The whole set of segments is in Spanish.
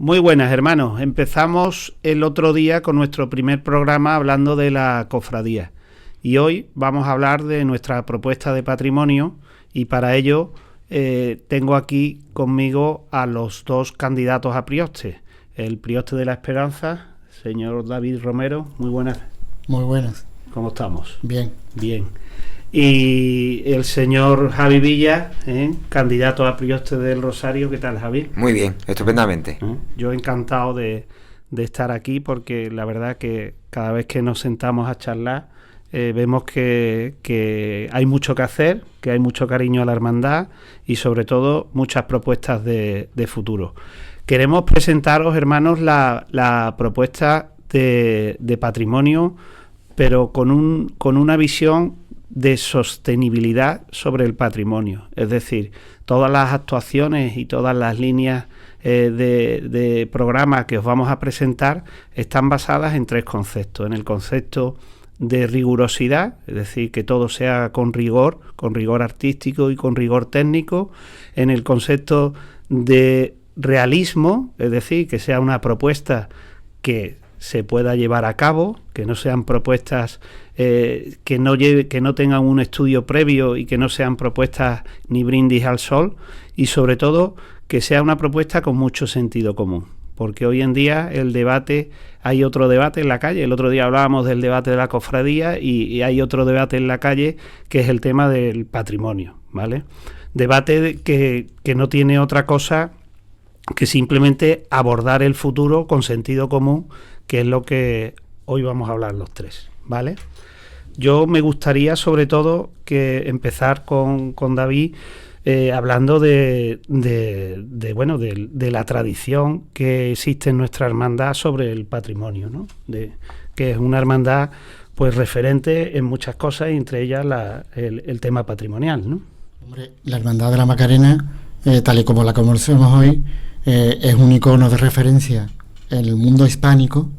Muy buenas, hermanos. Empezamos el otro día con nuestro primer programa hablando de la cofradía. Y hoy vamos a hablar de nuestra propuesta de patrimonio y para ello tengo aquí conmigo a los dos candidatos a prioste. El prioste de la Esperanza, señor David Romero. Muy buenas. Muy buenas. ¿Cómo estamos? Bien. Bien. Y el señor Javi Villa, candidato a prioste del Rosario. ¿Qué tal, Javi? Muy bien, estupendamente. Yo encantado de estar aquí porque la verdad que cada vez que nos sentamos a charlar vemos que hay mucho que hacer, que hay mucho cariño a la hermandad y sobre todo muchas propuestas de futuro. Queremos presentaros, hermanos, la propuesta de patrimonio, pero con una visión de sostenibilidad sobre el patrimonio. Es decir, todas las actuaciones y todas las líneas de programa que os vamos a presentar están basadas en tres conceptos. En el concepto de rigurosidad, es decir, que todo sea con rigor artístico y con rigor técnico. En el concepto de realismo, es decir, que sea una propuesta que se pueda llevar a cabo, que no sean propuestas que no tengan un estudio previo y que no sean propuestas ni brindis al sol, y sobre todo que sea una propuesta con mucho sentido común, porque hoy en día hay otro debate en la calle. El otro día hablábamos del debate de la cofradía y hay otro debate en la calle que es el tema del patrimonio, ¿vale? Debate que no tiene otra cosa que simplemente abordar el futuro con sentido común, que es lo que hoy vamos a hablar los tres, ¿vale? Yo me gustaría sobre todo que empezar con David hablando de la tradición que existe en nuestra hermandad sobre el patrimonio, ¿no? Que es una hermandad pues referente en muchas cosas, y entre ellas el tema patrimonial, ¿no? Hombre, la Hermandad de la Macarena, tal y como la conocemos hoy, es un icono de referencia en el mundo hispánico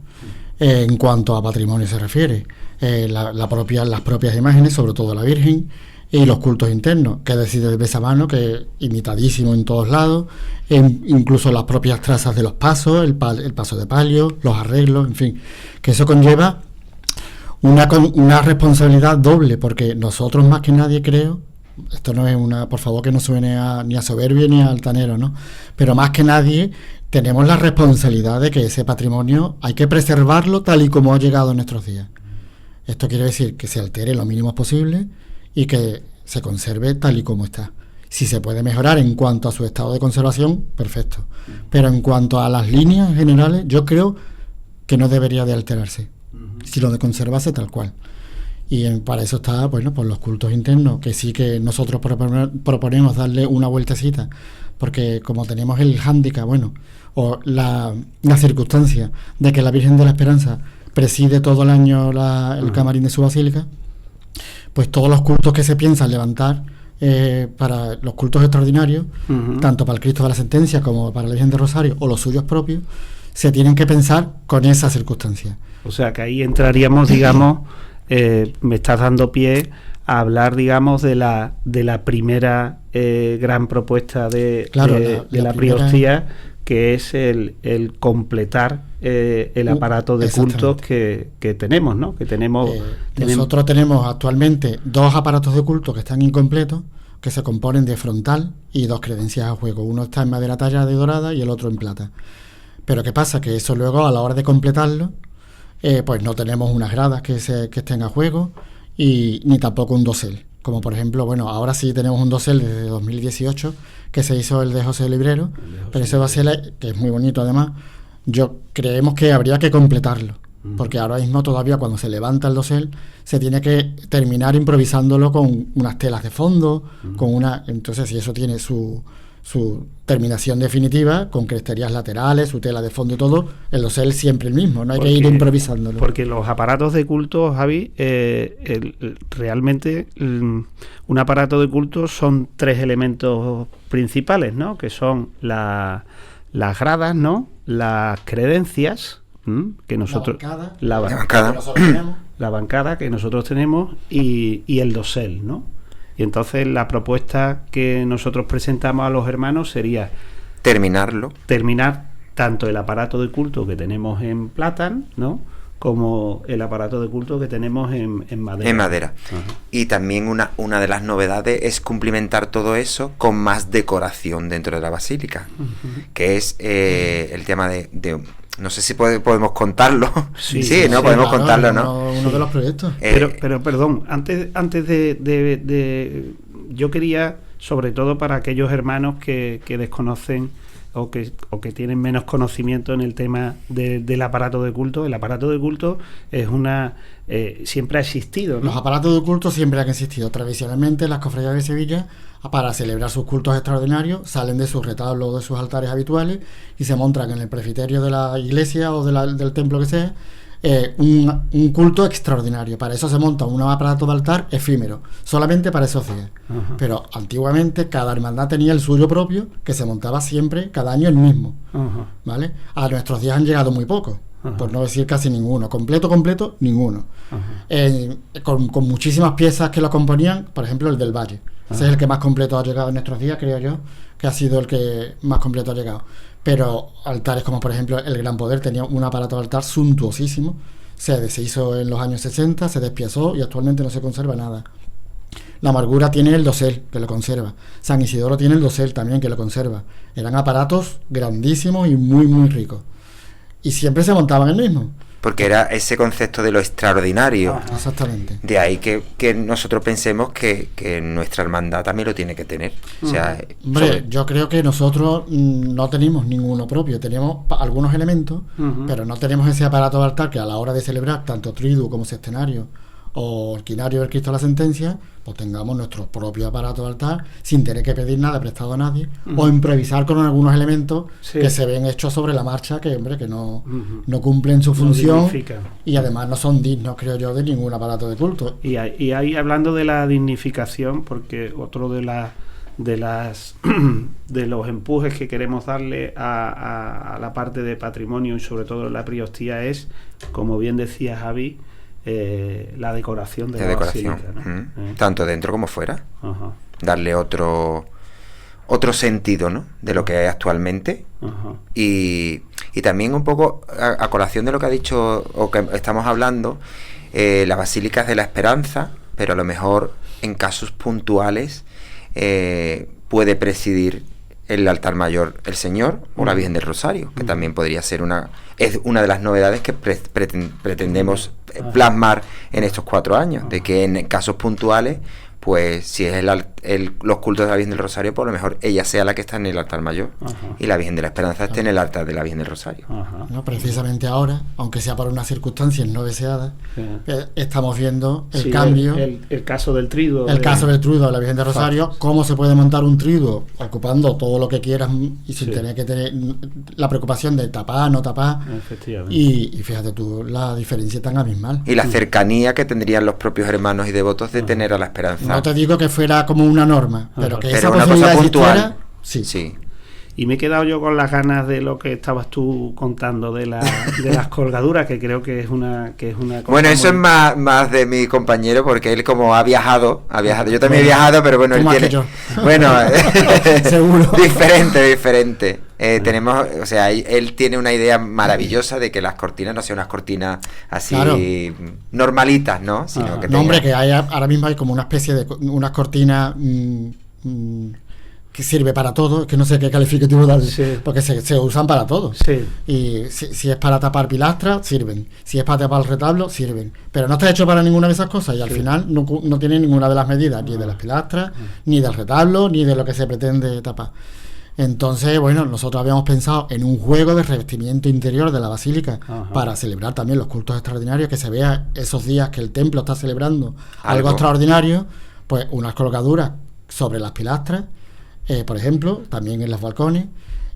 en cuanto a patrimonio se refiere. Las propias imágenes, sobre todo la Virgen, y los cultos internos, que es decir, de besamano, que imitadísimo en todos lados, incluso las propias trazas de los pasos, el paso de palio, los arreglos, en fin, que eso conlleva una responsabilidad doble, porque nosotros más que nadie, creo, esto no es por favor que no suene ni a soberbio ni a altanero, ¿no? Pero más que nadie tenemos la responsabilidad de que ese patrimonio hay que preservarlo tal y como ha llegado en nuestros días. Esto quiere decir que se altere lo mínimo posible y que se conserve tal y como está. Si se puede mejorar en cuanto a su estado de conservación, perfecto. Pero en cuanto a las líneas generales, yo creo que no debería de alterarse, si lo de conservarse tal cual. Y para eso está, pues los cultos internos, que sí que nosotros proponemos darle una vueltecita, porque como tenemos el hándicap, o la circunstancia de que la Virgen de la Esperanza preside todo el año el camarín de su basílica, pues todos los cultos que se piensan levantar para los cultos extraordinarios, tanto para el Cristo de la Sentencia como para la Virgen de Rosario o los suyos propios, se tienen que pensar con esa circunstancia. O sea que ahí entraríamos, digamos, me estás dando pie a hablar, digamos, de la primera gran propuesta de la priostía, que es el completar el aparato de cultos que tenemos, ¿no? Que nosotros tenemos actualmente 2 aparatos de culto que están incompletos, que se componen de frontal y 2 credencias a juego. Uno está en madera tallada de dorada y el otro en plata. Pero ¿qué pasa? Que eso luego, a la hora de completarlo, pues no tenemos unas gradas que estén a juego y ni tampoco un dosel. Como por ejemplo, ahora sí tenemos un dosel desde 2018 que se hizo el de José Librero, pero ese dosel, que es muy bonito además, creemos que habría que completarlo, porque ahora mismo todavía cuando se levanta el dosel se tiene que terminar improvisándolo con unas telas de fondo, entonces si eso tiene su terminación definitiva, con cresterías laterales, su tela de fondo y todo, el dosel siempre el mismo, no hay que ir improvisándolo. Porque los aparatos de culto, Javi, realmente un aparato de culto son 3 elementos principales, ¿no? Que son las gradas, ¿no? Las credencias, que nosotros... La bancada que nosotros tenemos y el dosel, ¿no? Y entonces la propuesta que nosotros presentamos a los hermanos sería terminar tanto el aparato de culto que tenemos en plátano, ¿no?, como el aparato de culto que tenemos en madera. En madera. Y también una de las novedades es cumplimentar todo eso con más decoración dentro de la basílica, que es el tema de no sé si podemos contarlo. Sí, ¿no? Podemos claro, contarlo, ¿no? Uno de los proyectos. Pero perdón, antes de yo quería, sobre todo para aquellos hermanos que desconocen o que tienen menos conocimiento en el tema del aparato de culto. El aparato de culto es siempre ha existido, ¿no? Los aparatos de culto siempre han existido. Tradicionalmente las cofradías de Sevilla, para celebrar sus cultos extraordinarios, salen de sus retablos o de sus altares habituales y se montan en el presbiterio de la iglesia o del templo que sea, un culto extraordinario. Para eso se monta un aparato de altar efímero, solamente para esos días. Pero antiguamente cada hermandad tenía el suyo propio, que se montaba siempre, cada año el mismo. ¿Vale? A nuestros días han llegado muy pocos, por no decir casi ninguno. Completo, ninguno. Con muchísimas piezas que lo componían, por ejemplo el del Valle. Ese es el que más completo ha llegado en nuestros días, creo yo, que ha sido el que más completo ha llegado. Pero altares como por ejemplo el Gran Poder tenía un aparato de altar suntuosísimo, se hizo en los años 60, se despiezó y actualmente no se conserva nada. La Amargura tiene el dosel, que lo conserva. San Isidoro tiene el dosel también, que lo conserva. Eran aparatos grandísimos y muy, muy ricos. Y siempre se montaban el mismo. Porque era ese concepto de lo extraordinario. Exactamente. De ahí que nosotros pensemos que nuestra hermandad también lo tiene que tener. O sea, hombre, yo creo que nosotros no tenemos ninguno propio. Tenemos algunos elementos, pero no tenemos ese aparato de altar que a la hora de celebrar tanto triduo como sextenario o el quinario del Cristo de la Sentencia, pues tengamos nuestro propio aparato de altar sin tener que pedir nada prestado a nadie, o improvisar con algunos elementos que se ven hechos sobre la marcha, que hombre, que no cumplen su función y además no son dignos, creo yo, de ningún aparato de culto. Y ahí hablando de la dignificación, porque otro de los empujes que queremos darle a la parte de patrimonio y sobre todo la priostía es, como bien decía Javi, la decoración de la basílica, ¿no? Tanto dentro como fuera. Darle otro sentido, ¿no?, de lo que hay actualmente. Y también un poco a colación de lo que ha dicho o que estamos hablando, la Basílica es de la Esperanza, pero a lo mejor en casos puntuales puede presidir el altar mayor el Señor o la Virgen del Rosario, que también podría ser es una de las novedades que pretendemos plasmar en estos 4 años, de que en casos puntuales, pues si es los cultos de la Virgen del Rosario, por lo mejor ella sea la que está en el altar mayor y la Virgen de la Esperanza esté en el altar de la Virgen del Rosario. No, precisamente ahora, aunque sea por unas circunstancias no deseadas, estamos viendo el cambio. El caso del triduo. Caso del triduo de la Virgen del Rosario, cómo se puede montar un triduo ocupando todo lo que quieras y sin tener que tener la preocupación de tapar, no tapar. Efectivamente. Y fíjate tú, la diferencia tan abismal. Y la cercanía que tendrían los propios hermanos y devotos de tener a la Esperanza. No te digo que fuera como una norma, pero que esa una posibilidad cosa puntual. Sí. Y me he quedado yo con las ganas de lo que estabas tú contando de las colgaduras, que creo que es una cosa. Bueno, eso es más de mi compañero, porque él como ha viajado, yo también he viajado, pero bueno, él tiene, bueno, seguro, diferente. Tenemos, o sea, él tiene una idea maravillosa de que las cortinas no sean unas cortinas así normalitas, ¿no? Sino que hombre, que ahora mismo hay como una especie de unas cortinas que sirve para todo, es que no sé qué calificativo darle, porque se usan para todo. Y si es para tapar pilastras, sirven. Si es para tapar el retablo, sirven. Pero no está hecho para ninguna de esas cosas y al final no tiene ninguna de las medidas, ni de las pilastras, ni del retablo, ni de lo que se pretende tapar. Entonces, bueno, nosotros habíamos pensado en un juego de revestimiento interior de la basílica para celebrar también los cultos extraordinarios, que se vea esos días que el templo está celebrando algo extraordinario, pues unas colgaduras sobre las pilastras, por ejemplo, también en los balcones,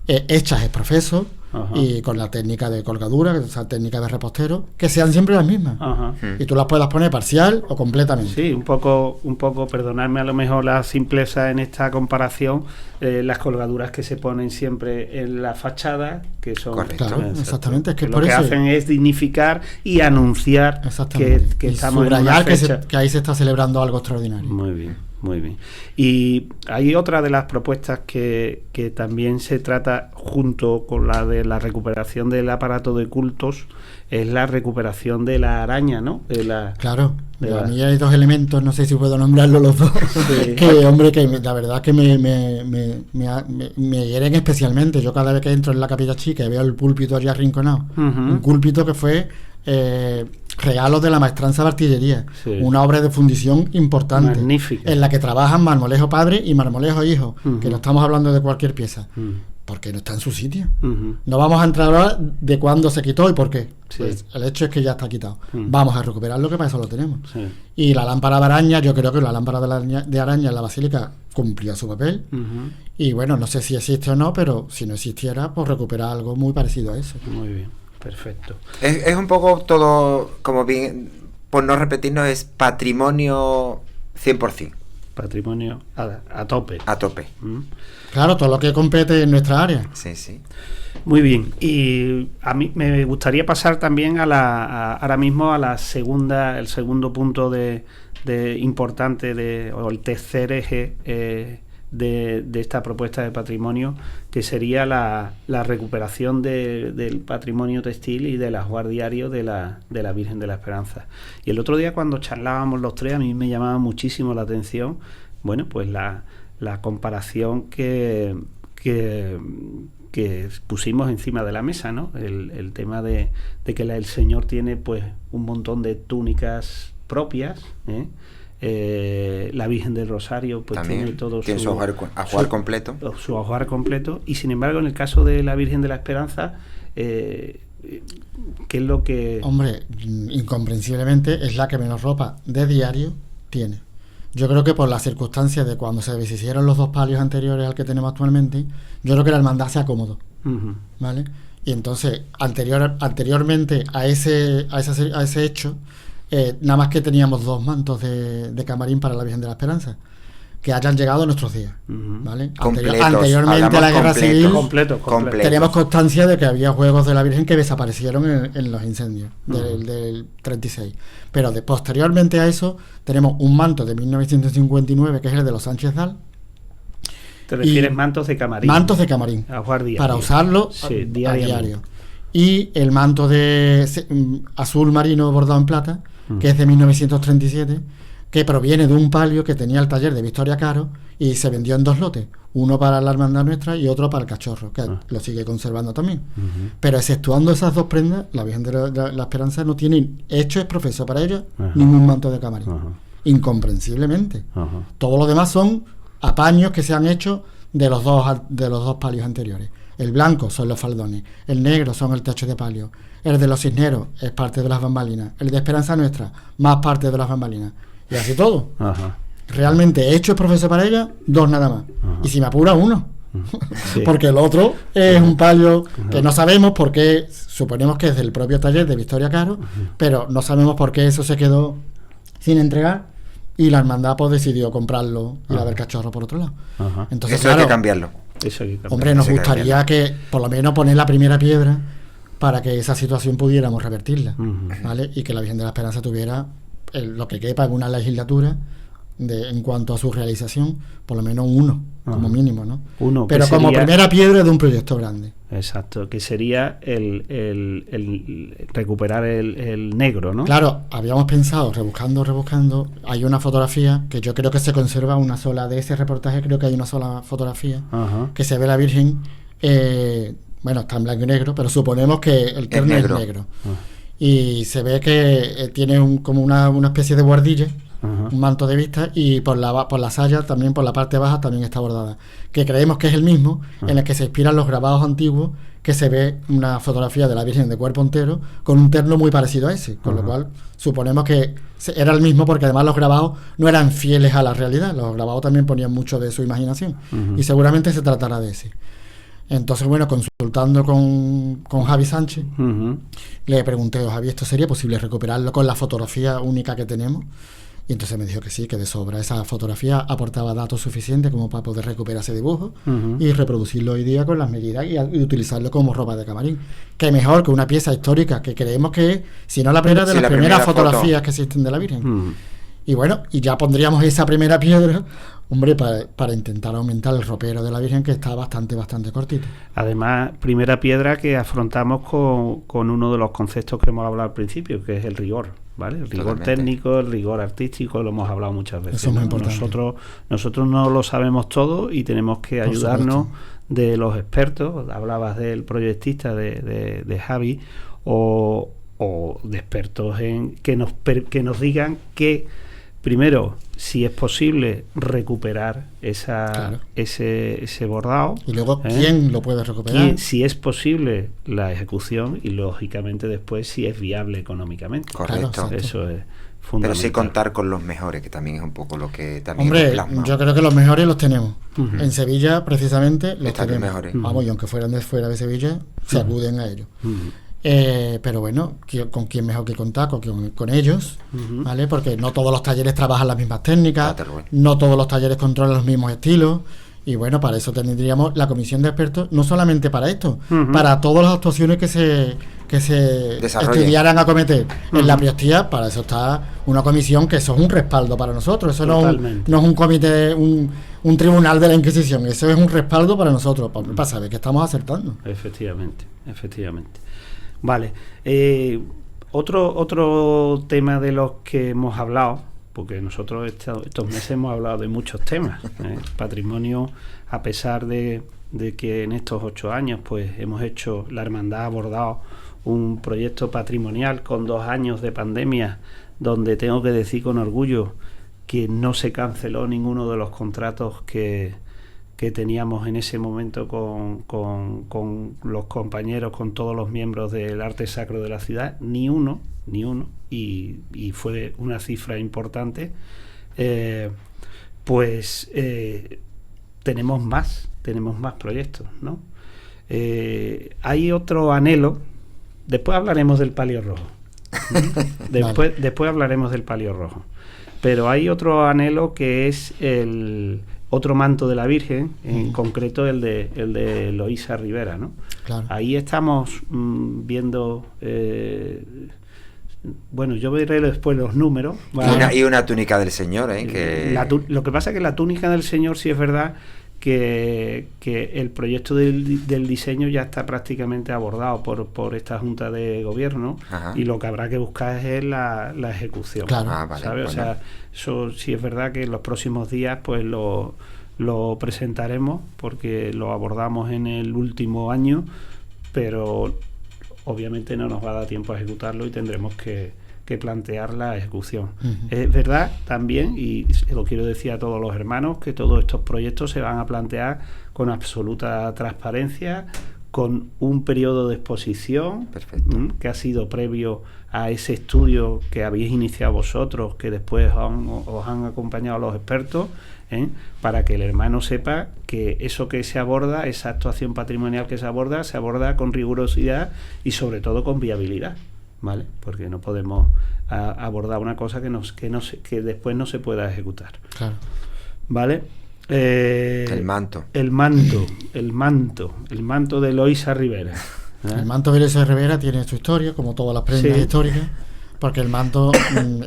hechas ex profeso y con la técnica de colgadura, esa técnica de repostero, que sean siempre las mismas. Y tú las puedas poner parcial o completamente. Sí, un poco, perdonadme a lo mejor la simpleza en esta comparación, las colgaduras que se ponen siempre en la fachada, que son... Correcto. Claro, exactamente. Es que lo por que eso hacen es dignificar y anunciar que estamos en una fecha. que ahí se está celebrando algo extraordinario. Muy bien. Muy bien. Y hay otra de las propuestas que también se trata junto con la de la recuperación del aparato de cultos, es la recuperación de la araña, ¿no? Claro, a mí hay dos elementos, no sé si puedo nombrarlos los dos, sí. que la verdad que me hieren especialmente. Yo cada vez que entro en la Capilla Chica y veo el púlpito allí arrinconado, un púlpito que fue regalo de la maestranza de artillería, una obra de fundición importante, magnífica, en la que trabajan Marmolejo padre y Marmolejo hijo, que no estamos hablando de cualquier pieza, porque no está en su sitio. No vamos a entrar ahora de cuándo se quitó y por qué. Pues el hecho es que ya está quitado. Vamos a recuperar lo que para eso lo tenemos. Y la lámpara de araña, yo creo que la lámpara de araña en la basílica cumplía su papel. Y bueno, no sé si existe o no, pero si no existiera, pues recuperar algo muy parecido a eso. Muy bien. Perfecto. Es un poco todo, como bien, por no repetirnos, es patrimonio 100%. Patrimonio a tope. A tope. Claro, todo lo que compete en nuestra área. Sí, sí. Muy bien. Y a mí me gustaría pasar también ahora mismo a el segundo punto de importante o el tercer eje de esta propuesta de patrimonio, que sería la recuperación del patrimonio textil y del ajuar diario de la Virgen de la Esperanza. Y el otro día, cuando charlábamos los tres, a mí me llamaba muchísimo la atención, bueno, pues la comparación que pusimos encima de la mesa, ¿no? El tema de que el Señor tiene pues un montón de túnicas propias, la Virgen del Rosario pues también tiene todo su ajuar completo. Su ajuar completo. Y sin embargo, en el caso de la Virgen de la Esperanza, ¿qué es lo que...? Hombre, incomprensiblemente es la que menos ropa de diario tiene. Yo creo que por las circunstancias de cuando se deshicieron los dos palios anteriores al que tenemos actualmente, yo creo que la hermandad se acomodó, ¿vale? Y entonces, anteriormente a ese hecho, nada más que teníamos dos mantos de camarín para la Virgen de la Esperanza, que hayan llegado a nuestros días, ¿vale? Anteriormente a la Guerra Civil teníamos constancia de que había juegos de la Virgen que desaparecieron en los incendios del 36, pero posteriormente a eso tenemos un manto de 1959 que es el de los Sánchez Dal. ¿Te refieres mantos de camarín? Mantos de camarín, para usarlo a diario. Y el manto de azul marino bordado en plata, que es de 1937, que proviene de un palio que tenía el taller de Victoria Caro y se vendió en dos lotes, uno para la hermandad nuestra y otro para el cachorro, que lo sigue conservando también. Pero exceptuando esas dos prendas, la Virgen de la Esperanza no tiene hecho, es profeso para ella, ningún manto de camarín. Incomprensiblemente. Todo lo demás son apaños que se han hecho de los dos palios anteriores. El blanco son los faldones, el negro son el techo de palio, el de los cisneros es parte de las bambalinas, el de Esperanza Nuestra, más parte de las bambalinas. Y así todo. Realmente hecho es profesor para ella, dos nada más. Y si me apura, uno. Porque el otro es un palio que no sabemos por qué, suponemos que es del propio taller de Victoria Caro, pero no sabemos por qué eso se quedó sin entregar y la hermandad pues decidió comprarlo y a ver cachorro por otro lado. Entonces, eso hay que cambiarlo. Hombre, nos gustaría que por lo menos poner la primera piedra para que esa situación pudiéramos revertirla, ¿vale? Y que la Virgen de la Esperanza tuviera lo que quepa en una legislatura en cuanto a su realización, por lo menos uno, como mínimo, ¿no? Pero como primera piedra de un proyecto grande. Exacto, que sería el recuperar el negro, ¿no? Claro, habíamos pensado, rebuscando, hay una fotografía que yo creo que se conserva una sola, de ese reportaje creo que hay una sola fotografía, que se ve la Virgen, bueno, está en blanco y negro, pero suponemos que el terno es negro. Y se ve que tiene como una especie de guardilla, un manto de vista, y por la saya, también por la parte baja, también está bordada, que creemos que es el mismo en el que se inspiran los grabados antiguos, que se ve una fotografía de la Virgen de cuerpo entero con un terno muy parecido a ese, con lo cual suponemos que era el mismo, porque además los grabados no eran fieles a la realidad, los grabados también ponían mucho de su imaginación, y seguramente se tratará de ese. Entonces, bueno, consultando con Javi Sánchez, le pregunté, Javi, ¿esto sería posible recuperarlo con la fotografía única que tenemos? Y entonces me dijo que sí, que de sobra esa fotografía aportaba datos suficientes como para poder recuperar ese dibujo y reproducirlo hoy día con las medidas y utilizarlo como ropa de camarín. Que mejor que una pieza histórica que creemos que es, si no la primera de las primeras fotografías que existen de la Virgen. Y bueno, y ya pondríamos esa primera piedra, hombre, para intentar aumentar el ropero de la Virgen, que está bastante cortito. Además, primera piedra que afrontamos con uno de los conceptos que hemos hablado al principio, que es el rigor, ¿vale? El rigor técnico, el rigor artístico, lo hemos hablado muchas veces. Eso es muy importante. Nosotros no lo sabemos todo y tenemos que ayudarnos de los expertos. Hablabas del proyectista de Javi, o de expertos en que nos digan que primero, si es posible recuperar ese bordado. Y luego, ¿quién lo puede recuperar? Si es posible la ejecución y, lógicamente, después si es viable económicamente. Correcto. Claro, eso es fundamental. Pero sí contar con los mejores, que también es un poco lo que también... Hombre, yo creo que los mejores los tenemos. Uh-huh. En Sevilla, precisamente, los están tenemos. Mejores. Vamos, y aunque fueran de fuera de Sevilla, se acuden a ellos. Uh-huh. Pero bueno, ¿con quién mejor que contar? Con ellos, uh-huh. ¿Vale? Porque no todos los talleres trabajan las mismas técnicas, no todos los talleres controlan los mismos estilos, y bueno, para eso tendríamos la comisión de expertos, no solamente para esto, uh-huh. para todas las actuaciones que se estudiaran a cometer en la Priostía. Para eso está una comisión, que eso es un respaldo para nosotros. Eso no es un comité, un tribunal de la Inquisición, eso es un respaldo para nosotros, para saber que estamos acertando. Efectivamente. Vale, otro tema de los que hemos hablado, porque nosotros estos meses hemos hablado de muchos temas, patrimonio, a pesar de que en estos 8 años pues hemos hecho, la hermandad ha abordado un proyecto patrimonial con 2 años de pandemia, donde tengo que decir con orgullo que no se canceló ninguno de los contratos que teníamos en ese momento con los compañeros, con todos los miembros del arte sacro de la ciudad, ni uno, y fue una cifra importante. Tenemos más proyectos, ¿no? Hay otro anhelo, después hablaremos del palio rojo, después hablaremos del palio rojo, pero hay otro anhelo, que es otro manto de la Virgen, en concreto el de Eloísa Rivera, ¿no? Claro. Ahí estamos viendo, bueno, yo veré después los números. ¿Vale? Y una túnica del Señor, lo que pasa es que la túnica del Señor, sí es verdad que el proyecto del diseño ya está prácticamente abordado por esta Junta de Gobierno. Ajá. Y lo que habrá que buscar es la ejecución. Claro. Vale, ¿sabes? Bueno. O sea, eso sí es verdad que en los próximos días pues lo presentaremos, porque lo abordamos en el último año, pero obviamente no nos va a dar tiempo a ejecutarlo y tendremos que plantear la ejecución. Uh-huh. Es verdad también, y lo quiero decir a todos los hermanos, que todos estos proyectos se van a plantear con absoluta transparencia, con un periodo de exposición que ha sido previo a ese estudio que habéis iniciado vosotros, que después os han acompañado los expertos, para que el hermano sepa que eso que se aborda, esa actuación patrimonial que se aborda con rigurosidad y sobre todo con viabilidad, ¿vale? Porque no podemos abordar una cosa que después no se pueda ejecutar. Claro. ¿Vale? El manto de Eloísa Rivera. El manto de Eloísa Rivera tiene su historia, como todas las prendas históricas, porque el manto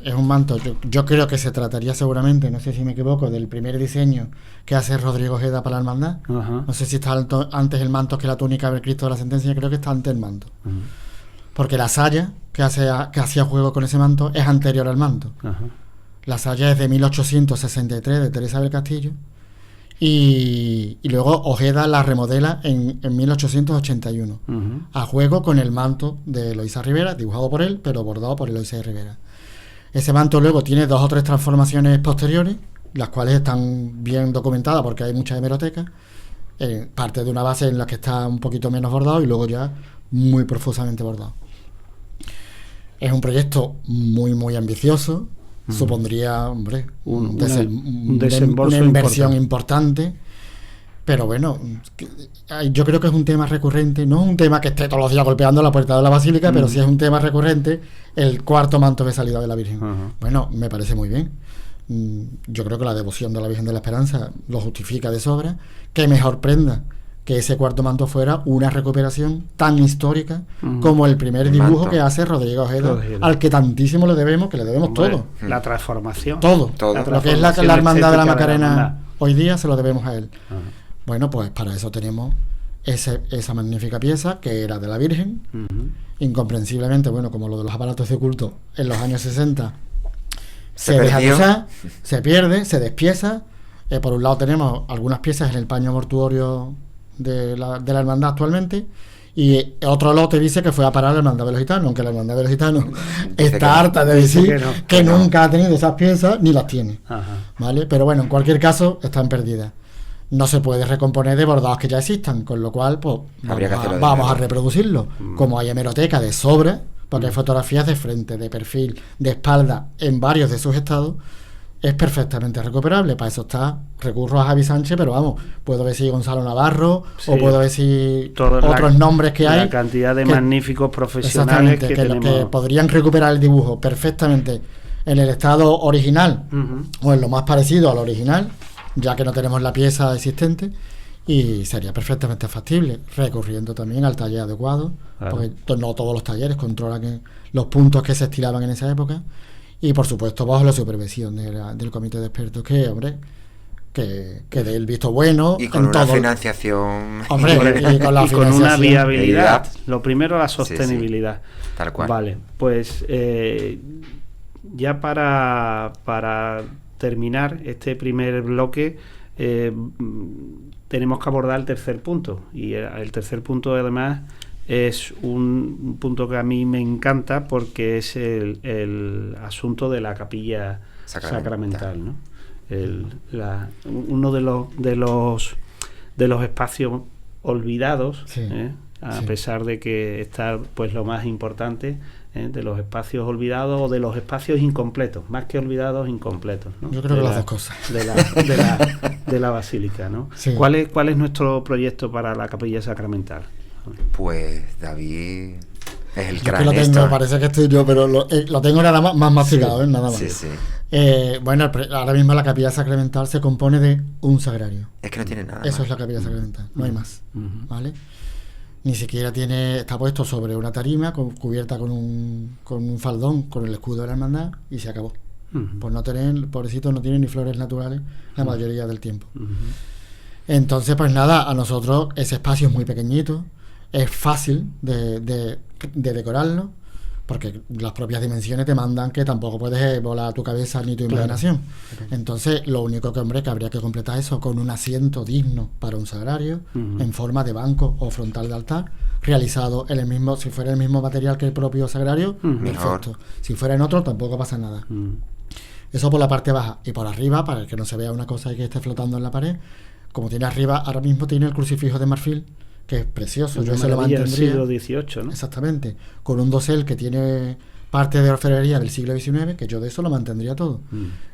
es un manto, yo creo que se trataría seguramente, no sé si me equivoco, del primer diseño que hace Rodrigo Ojeda para la hermandad. Uh-huh. No sé si está antes el manto que la túnica del Cristo de la Sentencia, creo que está antes el manto. Uh-huh. Porque la saya que hacía juego con ese manto es anterior al manto. Uh-huh. La saya es de 1863 de Teresa del Castillo, y luego Ojeda la remodela en 1881, uh-huh. a juego con el manto de Eloísa Rivera, dibujado por él, pero bordado por Eloísa Rivera. Ese manto luego tiene 2 o 3 transformaciones posteriores, las cuales están bien documentadas porque hay muchas hemerotecas, parte de una base en la que está un poquito menos bordado y luego ya muy profusamente bordado. Es un proyecto muy muy ambicioso. Supondría, hombre, una inversión importante, pero bueno, yo creo que es un tema recurrente, no es un tema que esté todos los días golpeando la puerta de la basílica, pero sí es un tema recurrente, el 4º manto de salida de la Virgen. Bueno, me parece muy bien. Yo creo que la devoción de la Virgen de la Esperanza lo justifica de sobra. Qué mejor prenda que ese cuarto manto fuera una recuperación tan histórica como el primer dibujo que hace Rodrigo Ojeda, al que tantísimo le debemos, que le debemos todo. La transformación. Todo. Lo que es la Hermandad de la Macarena hoy día se lo debemos a él. Bueno, pues para eso tenemos esa magnífica pieza que era de la Virgen. Incomprensiblemente, bueno, como lo de los aparatos de culto en los años 60 se deja de usar, se pierde, se despieza. Por un lado tenemos algunas piezas en el paño mortuorio de la hermandad actualmente, y otro lote dice que fue a parar la Hermandad de los Gitanos, aunque la Hermandad de los Gitanos está harta de decir que nunca ha tenido esas piezas ni las tiene. ¿Vale? Pero bueno, en cualquier caso están perdidas. No se puede recomponer de bordados que ya existan, con lo cual pues vamos a reproducirlo. Como hay hemeroteca de sobra, porque hay fotografías de frente, de perfil, de espalda en varios de sus estados, es perfectamente recuperable. Para eso está, recurro a Javi Sánchez, pero vamos, puedo decir Gonzalo Navarro, o puedo decir otros nombres que hay. La cantidad de magníficos profesionales que tenemos, que podrían recuperar el dibujo perfectamente en el estado original, o en lo más parecido al original, ya que no tenemos la pieza existente, y sería perfectamente factible, recurriendo también al taller adecuado, porque no todos los talleres controlan los puntos que se estilaban en esa época. Y por supuesto bajo la supervisión del comité de expertos, que hombre, que dé el visto bueno. Y con una financiación. Hombre, y con una viabilidad. Lo primero, la sostenibilidad. Sí. Tal cual. Vale, pues ya para terminar este primer bloque, tenemos que abordar el tercer punto. Y el tercer punto, además, es un punto que a mí me encanta, porque es el asunto de la capilla sacramental, ¿no? Uno de los espacios olvidados, a pesar de que está pues lo más importante, de los espacios olvidados, o de los espacios incompletos, más que olvidados, incompletos, ¿no? Yo creo que las dos cosas de la basílica, ¿no? Sí. ¿Cuál es nuestro proyecto para la capilla sacramental? Pues David es el cráneo. Lo tengo, parece que estoy yo, pero lo tengo nada más masticado, nada más. Sí. Bueno, ahora mismo la capilla sacramental se compone de un sagrario. Es que no tiene nada. Eso es la capilla sacramental, no hay más. ¿Vale? Ni siquiera está puesto sobre una tarima cubierta con un faldón con el escudo de la hermandad, y se acabó. Por no tener, pobrecito, no tiene ni flores naturales la mayoría del tiempo. Entonces, pues nada, a nosotros ese espacio es muy pequeñito. Es fácil de decorarlo, porque las propias dimensiones te mandan que tampoco puedes volar tu cabeza ni tu imaginación. Entonces, lo único que habría que completar eso con un asiento digno para un sagrario, en forma de banco o frontal de altar, realizado en el mismo, si fuera el mismo material que el propio sagrario, perfecto. Si fuera en otro, tampoco pasa nada. Eso por la parte baja. Y por arriba, para que no se vea una cosa que esté flotando en la pared, como tiene arriba, ahora mismo tiene el crucifijo de marfil, que es precioso. Yo se lo mantendría. Siglo XVIII, ¿no? Exactamente. Con un dosel que tiene parte de orfebrería del siglo XIX, que yo de eso lo mantendría todo.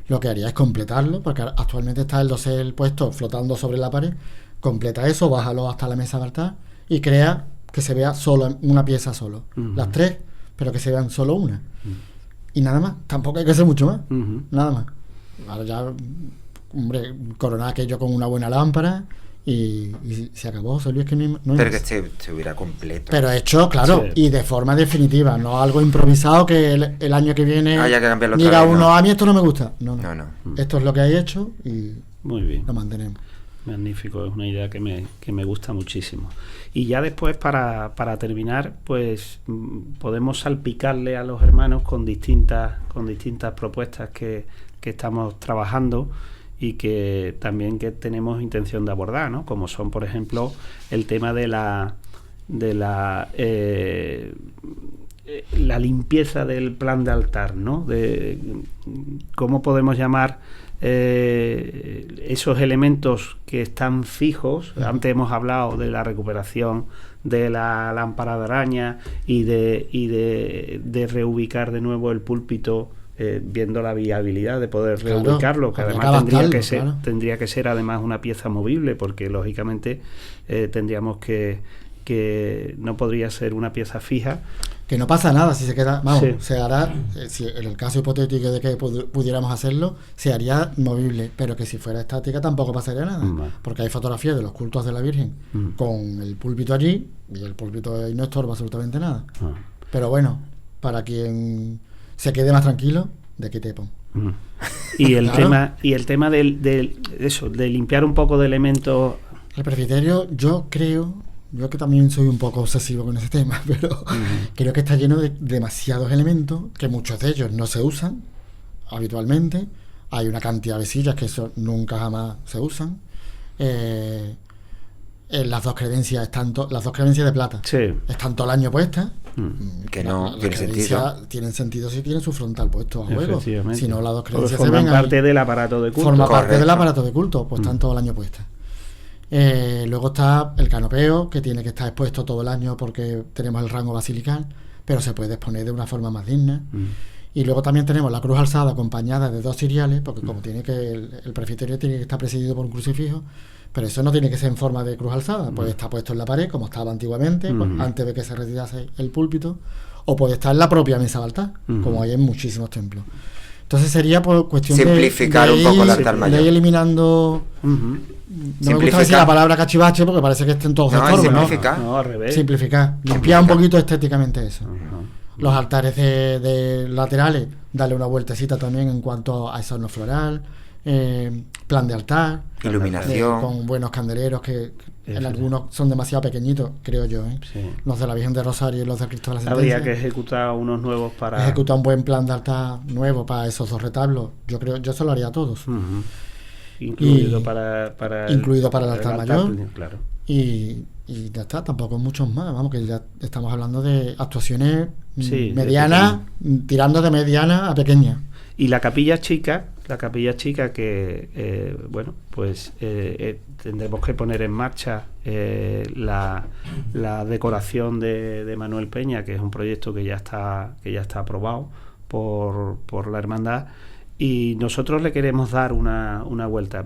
Lo que haría es completarlo, porque actualmente está el dosel puesto flotando sobre la pared. Completa eso, bájalo hasta la mesa de altar y crea que se vea solo una pieza solo. Las tres, pero que se vean solo una. Y nada más. Tampoco hay que hacer mucho más. Nada más. Ahora ya, hombre, coronar aquello con una buena lámpara. Y se acabó, José Luis, que no hay pero más. que estuviera completo. Pero hecho, claro, y de forma definitiva, no algo improvisado que el año que viene haya que cambiarlo diga otra vez, uno, ¿no? A mí esto no me gusta. No. Esto es lo que hay hecho y muy bien, lo mantenemos. Magnífico, es una idea que me gusta muchísimo. Y ya después, para terminar, pues podemos salpicarle a los hermanos con distintas propuestas que estamos trabajando, y que también tenemos intención de abordar, ¿no? Como son, por ejemplo, el tema de la limpieza del plan de altar, ¿no? De cómo podemos llamar esos elementos que están fijos. Antes hemos hablado de la recuperación de la lámpara de araña y de reubicar de nuevo el púlpito, viendo la viabilidad de poder reubicarlo, que además tendría que ser además una pieza movible, porque lógicamente tendríamos que que no podría ser una pieza fija. Que no pasa nada si se queda, vamos, Sí. se hará, si en el caso hipotético de que pudiéramos hacerlo, se haría movible, pero que si fuera estática tampoco pasaría nada, porque hay fotografías de los cultos de la Virgen con el púlpito allí, y el púlpito ahí no estorba absolutamente nada. Pero bueno, para quien se quede más tranquilo, de aquí te pongo. Y el Claro. tema de limpiar un poco de elementos. El presbiterio, yo que también soy un poco obsesivo con ese tema, pero creo que está lleno de demasiados elementos, que muchos de ellos no se usan habitualmente. Hay una cantidad de sillas que eso nunca jamás se usan. Las dos credencias las dos credencias de plata están todo el año puestas. Que no tiene sentido. Tienen sentido si tienen su frontal puesto a juego. Si no, las dos credencias se forman ven parte ahí. del aparato de culto. Forma parte Correcto. del aparato de culto, pues están todo el año puestas. Luego está el canopeo, que tiene que estar expuesto todo el año porque tenemos el rango basilical, pero se puede exponer de una forma más digna. Y luego también tenemos la cruz alzada acompañada de dos ciriales, porque como tiene que el presbiterio tiene que estar presidido por un crucifijo, pero eso no tiene que ser en forma de cruz alzada, puede estar puesto en la pared como estaba antiguamente, antes de que se retirase el púlpito, o puede estar en la propia mesa de altar, como hay en muchísimos templos. Entonces sería por cuestión simplificar de un poco el ir, altar mayor. de ir eliminando. No me gusta decir la palabra cachivache porque parece que estén todos de estorbo, simplificar. No, al revés. Simplificar, limpiar un poquito estéticamente eso. Los altares de laterales, darle una vueltecita también en cuanto a adorno floral, plan de altar, iluminación, con buenos candeleros que en algunos son demasiado pequeñitos, creo yo. Sí. Los de la Virgen de Rosario y los de Cristo de la Habría Sentencia. que ejecutar unos nuevos para Ejecutar un buen plan de altar nuevo para esos dos retablos. Yo se lo haría a todos. incluido para el altar mayor. Claro. Y ya está, tampoco muchos más. Vamos, que ya estamos hablando de actuaciones medianas, tirando de mediana a pequeña. Y la capilla chica que tendremos que poner en marcha la decoración de Manuel Peña, que es un proyecto que ya está aprobado por la hermandad, y nosotros le queremos dar una vuelta.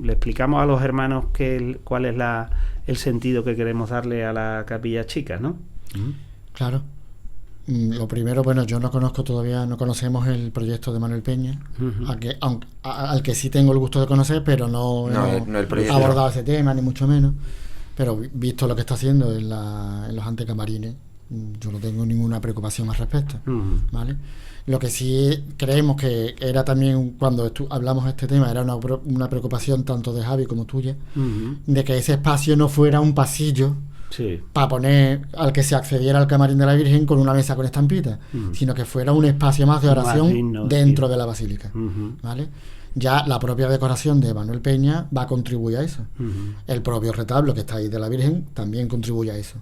Le explicamos a los hermanos cuál es el sentido que queremos darle a la capilla chica, ¿no? Claro. Lo primero, yo no conocemos el proyecto de Manuel Peña, al que sí tengo el gusto de conocer, pero no el proyecto, abordado ese tema, ni mucho menos. Pero visto lo que está haciendo en los antecamarines, yo no tengo ninguna preocupación al respecto, ¿vale? Lo que sí creemos que era también, cuando hablamos de este tema, era una preocupación tanto de Javi como tuya, de que ese espacio no fuera un pasillo para poner al que se accediera al camarín de la Virgen con una mesa con estampita, sino que fuera un espacio más de oración dentro de la basílica, ¿vale? Ya la propia decoración de Manuel Peña va a contribuir a eso. El propio retablo que está ahí de la Virgen también contribuye a eso.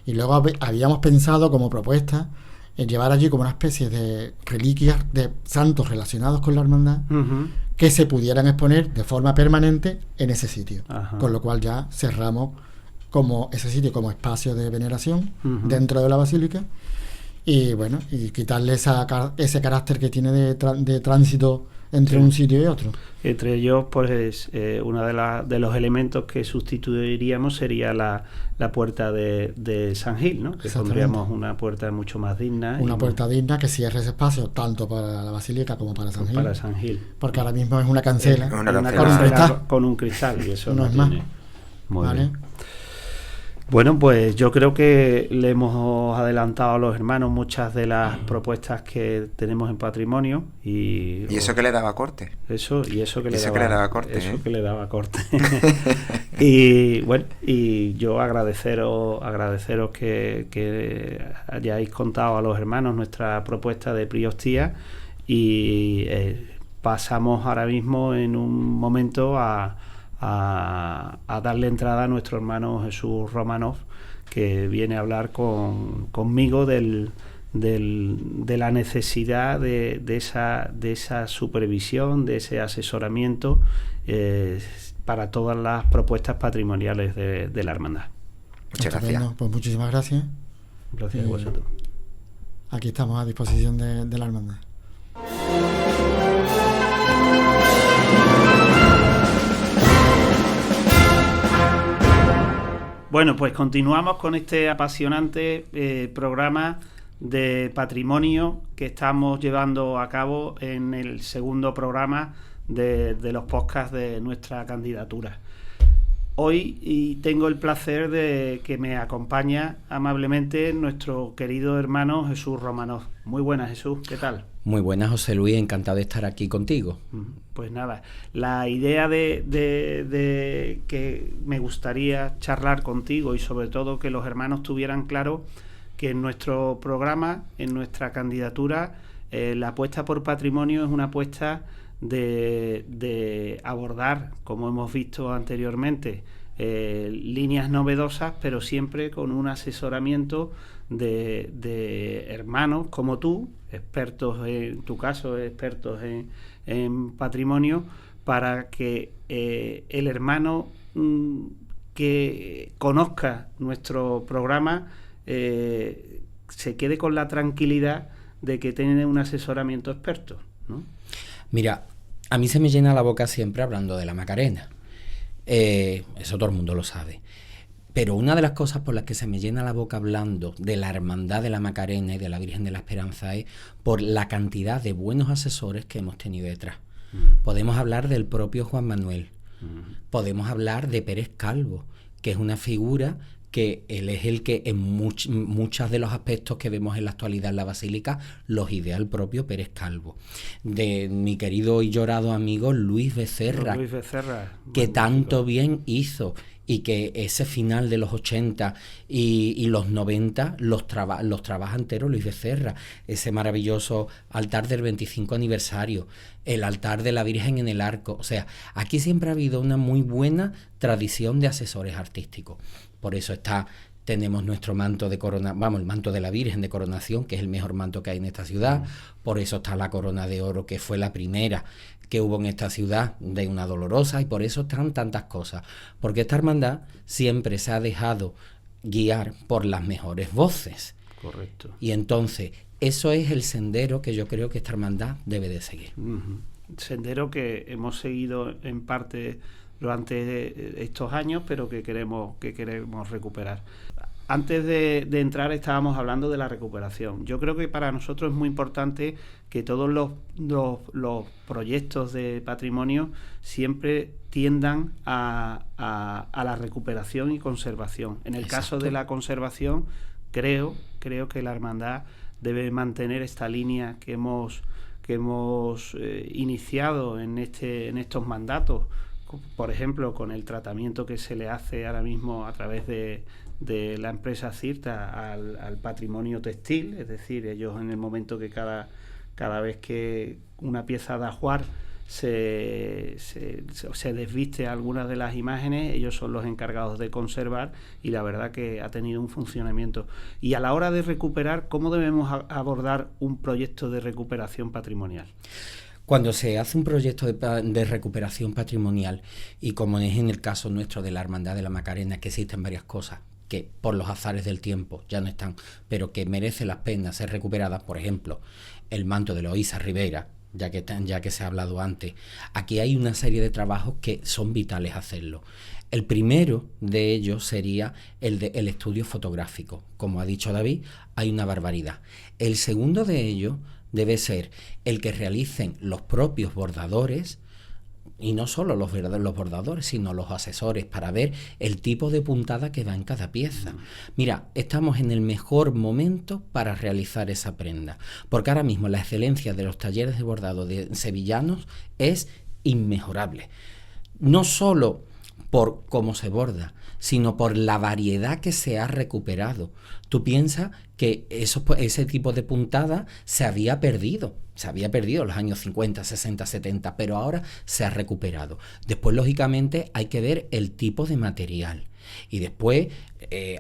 Y luego habíamos pensado como propuesta en llevar allí como una especie de reliquias de santos relacionados con la hermandad que se pudieran exponer de forma permanente en ese sitio. Con lo cual ya cerramos como ese sitio como espacio de veneración dentro de la basílica, y quitarle ese carácter que tiene de tránsito entre un sitio y otro. Entre ellos, pues uno de los elementos que sustituiríamos sería la puerta de San Gil, ¿no? Que pondríamos una puerta mucho más digna. Una puerta digna que cierre ese espacio tanto para la basílica como para San Gil. Para San Gil. Porque ahora mismo es una cancela, con un cristal, y eso no es más. Muy bien. Bueno, pues yo creo que le hemos adelantado a los hermanos muchas de las propuestas que tenemos en patrimonio. Y eso que le daba corte. Eso que le daba corte. Y bueno, y yo agradeceros que hayáis contado a los hermanos nuestra propuesta de priostía, y pasamos ahora mismo en un momento a darle entrada a nuestro hermano Jesús Romanov, que viene a hablar conmigo de la necesidad de esa supervisión, de ese asesoramiento para todas las propuestas patrimoniales de la hermandad. Muchas gracias. Pues muchísimas gracias. Gracias a vosotros. Aquí estamos a disposición de la hermandad. Bueno, pues continuamos con este apasionante programa de patrimonio que estamos llevando a cabo en el segundo programa de los podcasts de nuestra candidatura. Hoy tengo el placer de que me acompaña amablemente nuestro querido hermano Jesús Romanov. Muy buenas, Jesús, ¿qué tal? Muy buenas, José Luis, encantado de estar aquí contigo. Pues nada, la idea de que me gustaría charlar contigo y sobre todo que los hermanos tuvieran claro que en nuestro programa, en nuestra candidatura, la apuesta por patrimonio es una apuesta de abordar, como hemos visto anteriormente, líneas novedosas, pero siempre con un asesoramiento de hermanos como tú, expertos en tu caso, expertos en patrimonio, para que el hermano que conozca nuestro programa se quede con la tranquilidad de que tiene un asesoramiento experto, ¿no? Mira, a mí se me llena la boca siempre hablando de la Macarena. Eso todo el mundo lo sabe. Pero una de las cosas por las que se me llena la boca hablando de la hermandad de la Macarena y de la Virgen de la Esperanza es por la cantidad de buenos asesores que hemos tenido detrás. Podemos hablar del propio Juan Manuel. Podemos hablar de Pérez Calvo, que es una figura que él es el que en muchos de los aspectos que vemos en la actualidad en la Basílica los idea el propio Pérez Calvo. De mi querido y llorado amigo Luis Becerra, que tanto bien hizo y que ese final de los 80 y los 90 los trabaja entero Luis Becerra. Ese maravilloso altar del 25 aniversario, el altar de la Virgen en el Arco. O sea, aquí siempre ha habido una muy buena tradición de asesores artísticos. Por eso tenemos nuestro manto de corona, el manto de la Virgen de coronación, que es el mejor manto que hay en esta ciudad. Por eso está la corona de oro, que fue la primera que hubo en esta ciudad de una dolorosa, y por eso están tantas cosas. Porque esta hermandad siempre se ha dejado guiar por las mejores voces. Correcto. Y entonces, eso es el sendero que yo creo que esta hermandad debe de seguir. Sendero que hemos seguido en parte durante estos años, pero que queremos recuperar. Antes de entrar estábamos hablando de la recuperación. Yo creo que para nosotros es muy importante que todos los proyectos de patrimonio siempre tiendan a la recuperación y conservación. En el caso de la conservación, creo que la hermandad debe mantener esta línea que hemos iniciado en estos mandatos. Por ejemplo, con el tratamiento que se le hace ahora mismo a través de la empresa CIRTA al patrimonio textil, es decir, ellos en el momento que cada vez que una pieza de ajuar se desviste algunas de las imágenes, ellos son los encargados de conservar, y la verdad que ha tenido un funcionamiento. Y a la hora de recuperar, ¿cómo debemos abordar un proyecto de recuperación patrimonial? Cuando se hace un proyecto de recuperación patrimonial, y como es en el caso nuestro de la Hermandad de la Macarena, que existen varias cosas que por los azares del tiempo ya no están, pero que merece la pena ser recuperadas, por ejemplo, el manto de Eloísa Rivera, ya que se ha hablado antes. Aquí hay una serie de trabajos que son vitales hacerlo. El primero de ellos sería el estudio fotográfico. Como ha dicho David, hay una barbaridad. El segundo de ellos debe ser el que realicen los propios bordadores, y no solo los bordadores, sino los asesores, para ver el tipo de puntada que va en cada pieza. Mira, estamos en el mejor momento para realizar esa prenda, porque ahora mismo la excelencia de los talleres de bordado de sevillanos es inmejorable. No solo por cómo se borda, sino por la variedad que se ha recuperado. Tú piensas que ese tipo de puntada se había perdido en los años 50, 60, 70, pero ahora se ha recuperado. Después, lógicamente, hay que ver el tipo de material. Y después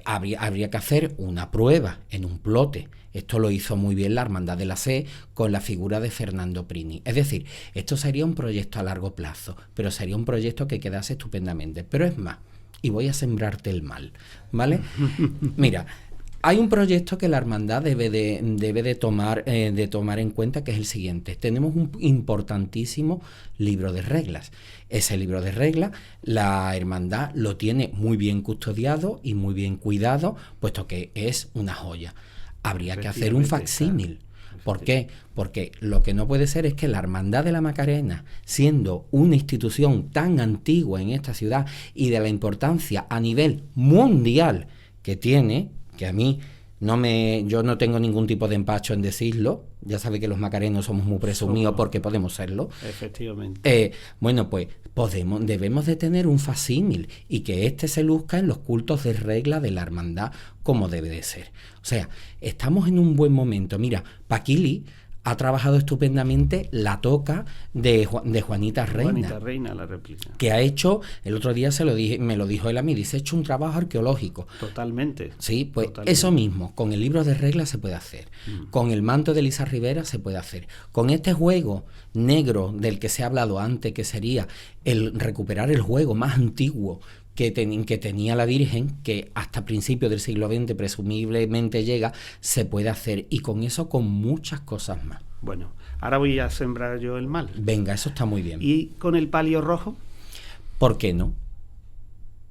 habría que hacer una prueba en un plote. Esto lo hizo muy bien la Hermandad de la C con la figura de Fernando Prini. Es decir, esto sería un proyecto a largo plazo, pero sería un proyecto que quedase estupendamente. Pero es más, y voy a sembrarte el mal, ¿vale? Mira, Hay un proyecto que la hermandad debe de tomar en cuenta, que es el siguiente. Tenemos un importantísimo libro de reglas. Ese libro de reglas, la hermandad lo tiene muy bien custodiado y muy bien cuidado, puesto que es una joya. Habría que hacer un facsímil. ¿Por qué? Porque lo que no puede ser es que la Hermandad de la Macarena, siendo una institución tan antigua en esta ciudad y de la importancia a nivel mundial que tiene, que a mí yo no tengo ningún tipo de empacho en decirlo, ya sabe que los macarenos somos muy presumidos porque podemos serlo. Efectivamente. Bueno, pues debemos de tener un facsímil y que éste se luzca en los cultos de regla de la hermandad como debe de ser. O sea, estamos en un buen momento. Mira, Paquili ha trabajado estupendamente la toca de Juanita Reina. Juanita Reina, la réplica. Que ha hecho, el otro día me lo dijo él a mí, dice, ha hecho un trabajo arqueológico. Totalmente. Sí, pues totalmente. Eso mismo, con el libro de reglas se puede hacer, con el manto de Elisa Rivera se puede hacer, con este juego negro del que se ha hablado antes, que sería el recuperar el juego más antiguo que tenía la Virgen, que hasta principios del siglo XX presumiblemente llega, se puede hacer, y con eso con muchas cosas más. Bueno, ahora voy a sembrar yo el mal. Venga, eso está muy bien. ¿Y con el palio rojo? ¿Por qué no?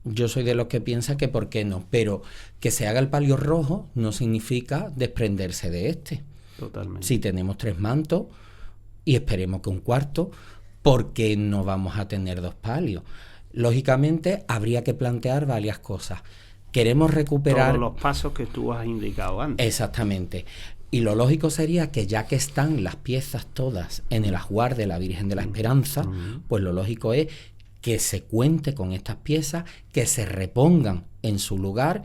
Yo soy de los que piensa que por qué no, pero que se haga el palio rojo no significa desprenderse de este. Totalmente. Si tenemos 3 mantos y esperemos que un cuarto, ¿por qué no vamos a tener 2 palios? Lógicamente habría que plantear varias cosas. Queremos recuperar todos los pasos que tú has indicado antes. Exactamente. Y lo lógico sería que, ya que están las piezas todas en el ajuar de la Virgen de la Esperanza, pues lo lógico es que se cuente con estas piezas, que se repongan en su lugar.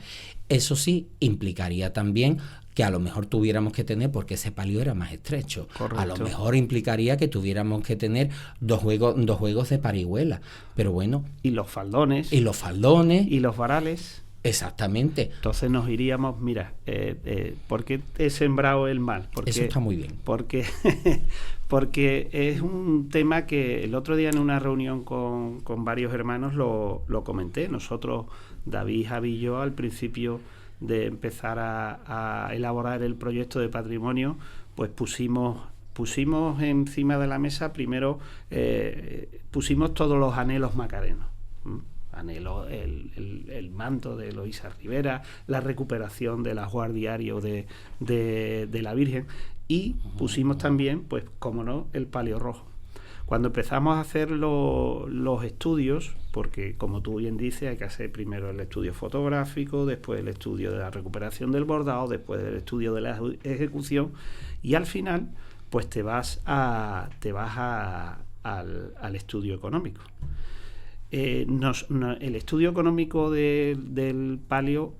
Eso sí, implicaría también que a lo mejor tuviéramos que tener, porque ese palio era más estrecho. Correcto. A lo mejor implicaría que tuviéramos que tener dos juegos de parihuela. Pero bueno. Y los faldones. Y los faldones. Y los varales. Exactamente. Entonces nos iríamos, mira, ¿por qué he sembrado el mal? Eso está muy bien. Porque es un tema que el otro día en una reunión con varios hermanos lo comenté. Nosotros, David, Javi y yo, al principio de empezar a elaborar el proyecto de patrimonio, pues pusimos encima de la mesa, primero pusimos todos los anhelos macarenos. Anhelo el manto de Eloísa Rivera, la recuperación del ajuar diario de la Virgen, y pusimos también, pues como no, el palio rojo. Cuando empezamos a hacer los estudios, porque como tú bien dices, hay que hacer primero el estudio fotográfico, después el estudio de la recuperación del bordado, después el estudio de la ejecución, y al final pues te vas al estudio económico. El estudio económico del palio,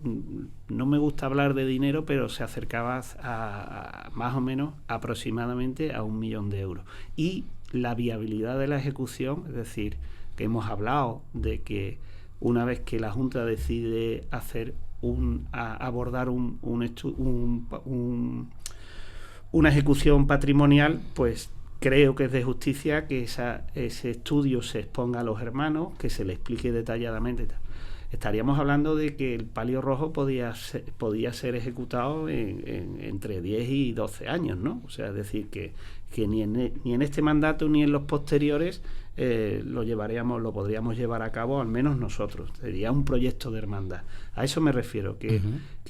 no me gusta hablar de dinero, pero se acercaba a más o menos aproximadamente a 1 millón de euros. Y la viabilidad de la ejecución, es decir, que hemos hablado de que una vez que la Junta decide hacer abordar una ejecución patrimonial, pues creo que es de justicia que ese estudio se exponga a los hermanos, que se le explique detalladamente. Estaríamos hablando de que el palio rojo podía ser ejecutado entre 10 y 12 años, ¿no? O sea, es decir, que ni en este mandato ni en los posteriores lo podríamos llevar a cabo, al menos nosotros. Sería un proyecto de hermandad. A eso me refiero, que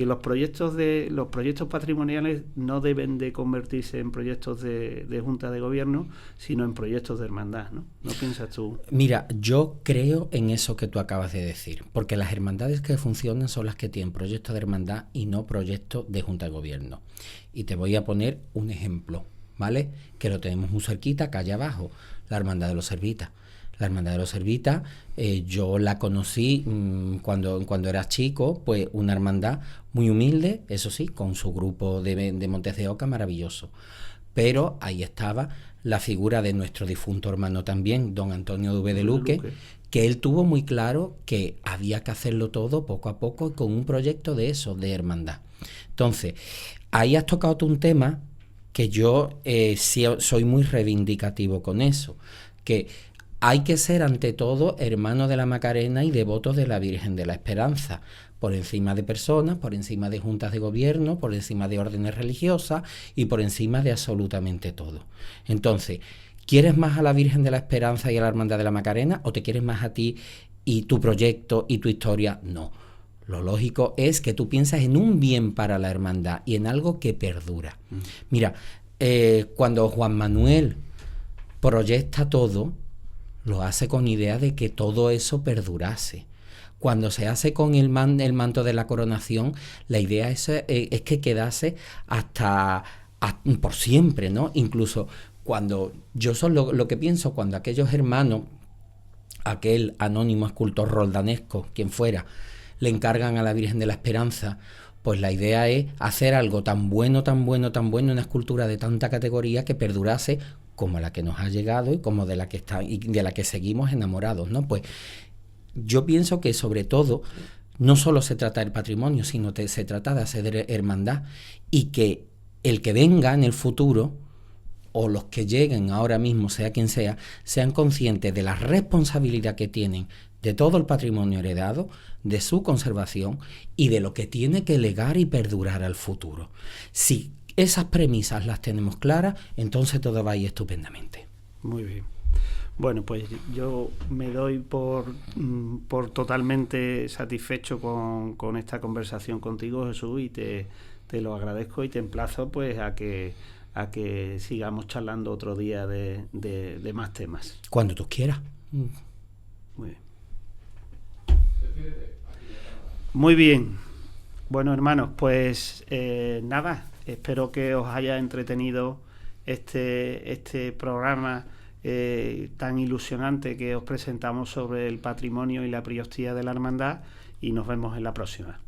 los proyectos patrimoniales no deben de convertirse en proyectos de Junta de Gobierno, sino en proyectos de hermandad, ¿no? ¿No piensas tú? Mira, yo creo en eso que tú acabas de decir, porque las hermandades que funcionan son las que tienen proyectos de hermandad y no proyectos de Junta de Gobierno. Y te voy a poner un ejemplo, ¿vale? Que lo tenemos muy cerquita, calle abajo, la Hermandad de los Servitas. La Hermandad de los Servitas, yo la conocí cuando era chico, pues una hermandad muy humilde, eso sí, con su grupo de Montes de Oca maravilloso. Pero ahí estaba la figura de nuestro difunto hermano también, don Antonio Duve de Luque, que él tuvo muy claro que había que hacerlo todo poco a poco con un proyecto de hermandad. Entonces, ahí has tocado tú un tema que yo sí soy muy reivindicativo con eso, que hay que ser ante todo hermano de la Macarena y devotos de la Virgen de la Esperanza, por encima de personas, por encima de juntas de gobierno, por encima de órdenes religiosas y por encima de absolutamente todo. Entonces, ¿quieres más a la Virgen de la Esperanza y a la Hermandad de la Macarena o te quieres más a ti y tu proyecto y tu historia? No. Lo lógico es que tú piensas en un bien para la hermandad y en algo que perdura. Mira, cuando Juan Manuel proyecta todo, lo hace con idea de que todo eso perdurase. Cuando se hace con el manto de la coronación, la idea es que quedase hasta por siempre, ¿no? Incluso cuando yo solo lo que pienso, cuando aquellos hermanos, aquel anónimo escultor roldanesco, quien fuera, le encargan a la Virgen de la Esperanza, pues la idea es hacer algo tan bueno, una escultura de tanta categoría que perdurase como la que nos ha llegado y como de la que seguimos enamorados, ¿no? Pues yo pienso que sobre todo no solo se trata del patrimonio, sino que se trata de hacer hermandad y que el que venga en el futuro o los que lleguen ahora mismo, sea quien sea, sean conscientes de la responsabilidad que tienen de todo el patrimonio heredado, de su conservación y de lo que tiene que legar y perdurar al futuro. Si esas premisas las tenemos claras, entonces todo va a ir estupendamente. Muy bien. Bueno, pues yo me doy por totalmente satisfecho con esta conversación contigo, Jesús, y te lo agradezco y te emplazo pues a que sigamos charlando otro día de más temas. Cuando tú quieras. Muy bien. Muy bien. Bueno, hermanos, pues nada, espero que os haya entretenido este programa tan ilusionante que os presentamos sobre el patrimonio y la priostía de la hermandad, y nos vemos en la próxima.